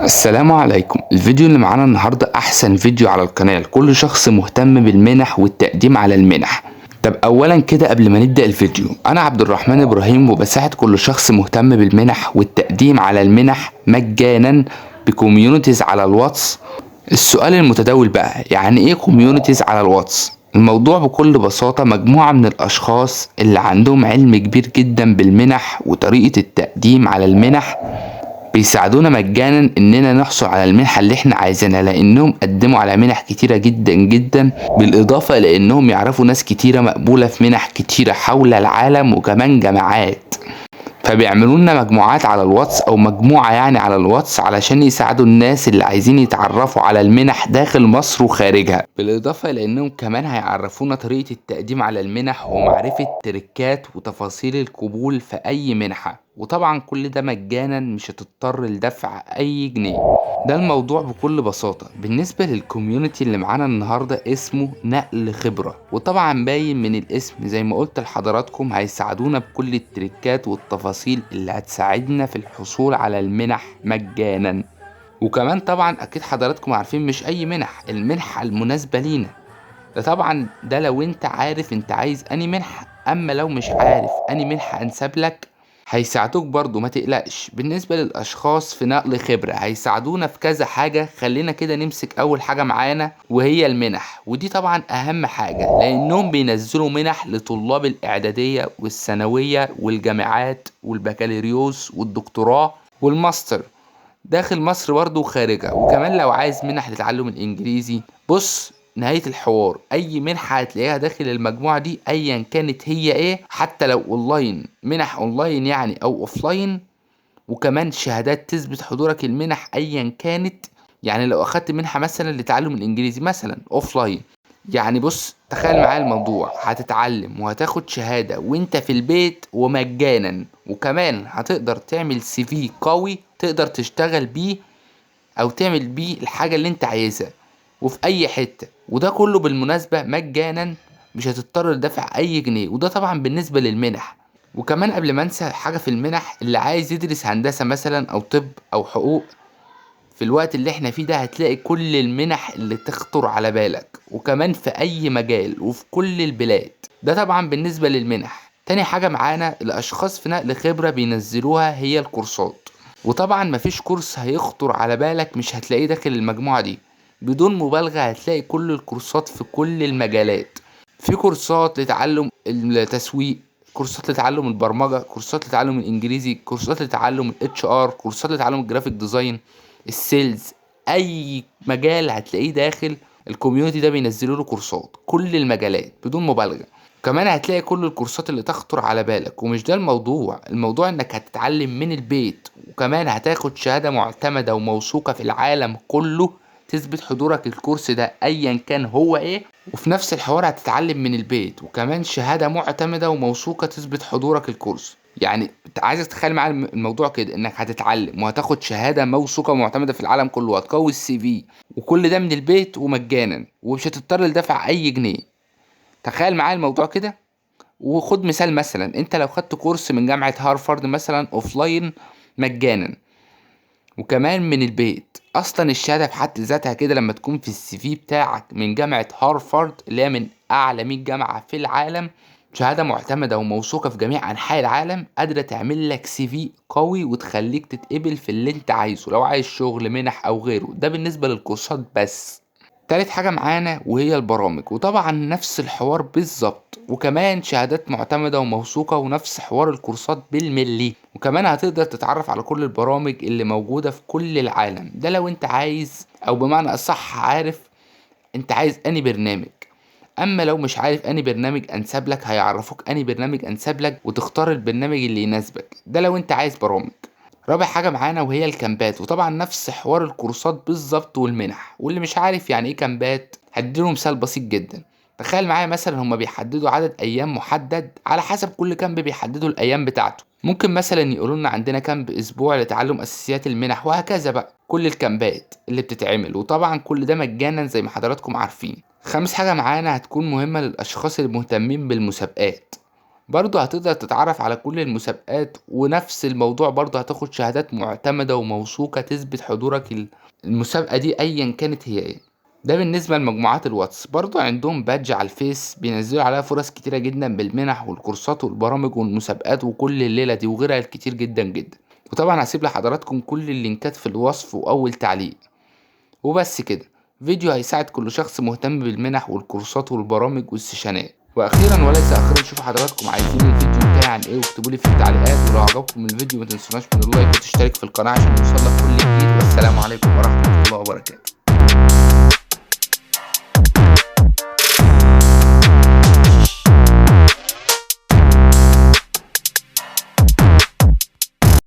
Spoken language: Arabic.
السلام عليكم. الفيديو اللي معانا النهاردة احسن فيديو على القناة لكل شخص مهتم بالمنح والتقديم على المنح. طب اولا كده قبل ما نبدأ الفيديو، انا عبد الرحمن ابراهيم وبساعد كل شخص مهتم بالمنح والتقديم على المنح مجانا بكوميونيتيز على الواتس. السؤال المتداول بقى، يعني ايه كوميونيتيز على الواتس؟ الموضوع بكل بساطة مجموعة من الاشخاص اللي عندهم علم كبير جدا بالمنح وطريقة التقديم على المنح، بيساعدونا مجانا اننا نحصل على المنحة اللي احنا عايزينها، لانهم قدموا على منح كتيرة جدا جدا، بالاضافة لانهم يعرفوا ناس كتيرة مقبولة في منح كتيرة حول العالم وكمان جامعات. فبيعملوا لنا مجموعات على الواتس او مجموعة يعني على الواتس علشان يساعدوا الناس اللي عايزين يتعرفوا على المنح داخل مصر وخارجها، بالاضافة لانهم كمان هيعرفونا طريقة التقديم على المنح ومعرفة تريكات وتفاصيل القبول في اي منحة. وطبعا كل ده مجانا، مش هتضطر لدفع اي جنيه. ده الموضوع بكل بساطة. بالنسبة للكوميونتي اللي معانا النهاردة اسمه نقل خبرة، وطبعا باين من الاسم زي ما قلت لحضراتكم هيساعدونا بكل التريكات والتفاصيل اللي هتساعدنا في الحصول على المنح مجانا. وكمان طبعا اكيد حضراتكم عارفين مش اي منح، المنحة المناسبة لينا. ده طبعا ده لو انت عارف انت عايز اني منحة، اما لو مش عارف اني منحة انسب لك هيساعدوك برضو، ما تقلقش. بالنسبة للأشخاص في نقل خبرة هيساعدونا في كذا حاجة. خلينا كده نمسك أول حاجة معانا وهي المنح، ودي طبعا أهم حاجة لأنهم بينزلوا منح لطلاب الإعدادية والثانوية والجامعات والبكالوريوس والدكتوراه والماستر داخل مصر برضه وخارجها. وكمان لو عايز منح لتعلم الانجليزي، بص نهاية الحوار اي منحة هتلاقيها داخل المجموعة دي ايا كانت هي ايه، حتى لو اونلاين، منح اونلاين يعني او اوفلاين. وكمان شهادات تثبت حضورك المنح ايا كانت. يعني لو اخدت منحة مثلا لتعلم الانجليزي مثلا اوفلاين، يعني بص تخيل معايا الموضوع، هتتعلم وهتاخد شهادة وانت في البيت ومجانا، وكمان هتقدر تعمل سي في قوي تقدر تشتغل بيه او تعمل بيه الحاجة اللي انت عايزها وفي اي حتة. وده كله بالمناسبة مجانا، مش هتضطر لدفع اي جنيه. وده طبعا بالنسبة للمنح. وكمان قبل ما انسى حاجة في المنح، اللي عايز يدرس هندسة مثلا او طب او حقوق في الوقت اللي احنا فيه ده هتلاقي كل المنح اللي تخطر على بالك، وكمان في اي مجال وفي كل البلاد. ده طبعا بالنسبة للمنح. تاني حاجة معانا الاشخاص في نقل خبرة بينزلوها هي الكورسات. وطبعا مفيش كورس هيخطر على بالك مش هتلاقيه داخل المجموعة دي. بدون مبالغة هتلاقي كل الكورسات في كل المجالات. في كورسات لتعلم التسويق، كورسات لتعلم البرمجة، كورسات لتعلم الانجليزي، كورسات لتعلم الاتش ار، كورسات لتعلم الجرافيك ديزاين، السيلز. اي مجال هتلاقيه داخل الكوميونتي ده بينزلوا له كورسات كل المجالات بدون مبالغة. كمان هتلاقي كل الكورسات اللي تخطر على بالك. ومش ده الموضوع انك هتتعلم من البيت، وكمان هتاخد شهادة معتمدة وموثوقة في العالم كله تثبت حضورك الكورس ده ايا كان هو ايه. وفي نفس الحوار هتتعلم من البيت، وكمان شهادة معتمدة وموثوقة تثبت حضورك الكورس. يعني انت عايزك تتخيل معايا الموضوع كده، انك هتتعلم وهتاخد شهادة موثوقة ومعتمدة في العالم كله وهتقوي السي في، وكل ده من البيت ومجانا ومش هتضطر لدفع اي جنيه. تخيل معايا الموضوع كده. وخد مثال، مثلا انت لو خدت كورس من جامعة هارفارد مثلا اوفلاين مجانا وكمان من البيت، اصلا الشهاده في حد ذاتها كده لما تكون في السي في بتاعك من جامعه هارفارد اللي هي من اعلى 100 جامعه في العالم، شهاده معتمده وموثوقه في جميع انحاء العالم، قادره تعمل لك سي في قوي وتخليك تتقبل في اللي انت عايزه لو عايز شغل منح او غيره. ده بالنسبه للكورسات بس. تالت حاجة معانا وهي البرامج، وطبعا نفس الحوار بالظبط، وكمان شهادات معتمدة وموثوقة ونفس حوار الكورسات بالملي. وكمان هتقدر تتعرف على كل البرامج اللي موجودة في كل العالم. ده لو انت عايز، او بمعنى اصح عارف انت عايز اني برنامج. اما لو مش عارف اني برنامج انسب لك هيعرفوك اني برنامج انسب لك وتختار البرنامج اللي يناسبك. ده لو انت عايز برامج. رابع حاجة معانا وهي الكامبات، وطبعا نفس حوار الكورسات بالظبط والمنح. واللي مش عارف يعني ايه كامبات هديله مثال بسيط جدا. تخيل معايا مثلا هما بيحددوا عدد ايام محدد، على حسب كل كامب بيحددوا الايام بتاعته. ممكن مثلا يقولوا لنا عندنا كامب اسبوع لتعلم اساسيات المنح، وهكذا بقى كل الكامبات اللي بتتعمل. وطبعا كل ده مجانا زي ما حضراتكم عارفين. خامس حاجة معانا هتكون مهمة للاشخاص المهتمين بالمسابقات. برضه هتقدر تتعرف على كل المسابقات، ونفس الموضوع برضه هتاخد شهادات معتمدة وموثوقة تثبت حضورك المسابقة دي ايا كانت هي ايه. ده بالنسبة لمجموعات الواتس. برضه عندهم بادج على الفيس بينزلوا عليها فرص كتيرة جدا بالمنح والكورسات والبرامج والمسابقات وكل الليلة دي وغيرها كتير جدا جدا. وطبعا هسيب لحضراتكم كل اللينكات في الوصف واول تعليق. وبس كده، فيديو هيساعد كل شخص مهتم بالمنح والكورسات والبرامج والسيشنات. واخيرا وليس اخيرا، شوفوا حضراتكم عايزين الفيديو بتاعي عن ايه واكتبوا لي في التعليقات. ولو عجبكم الفيديو ما تنسوناش من اللايك وتشترك في القناة عشان يوصلك كل جديد. والسلام عليكم ورحمة الله وبركاته.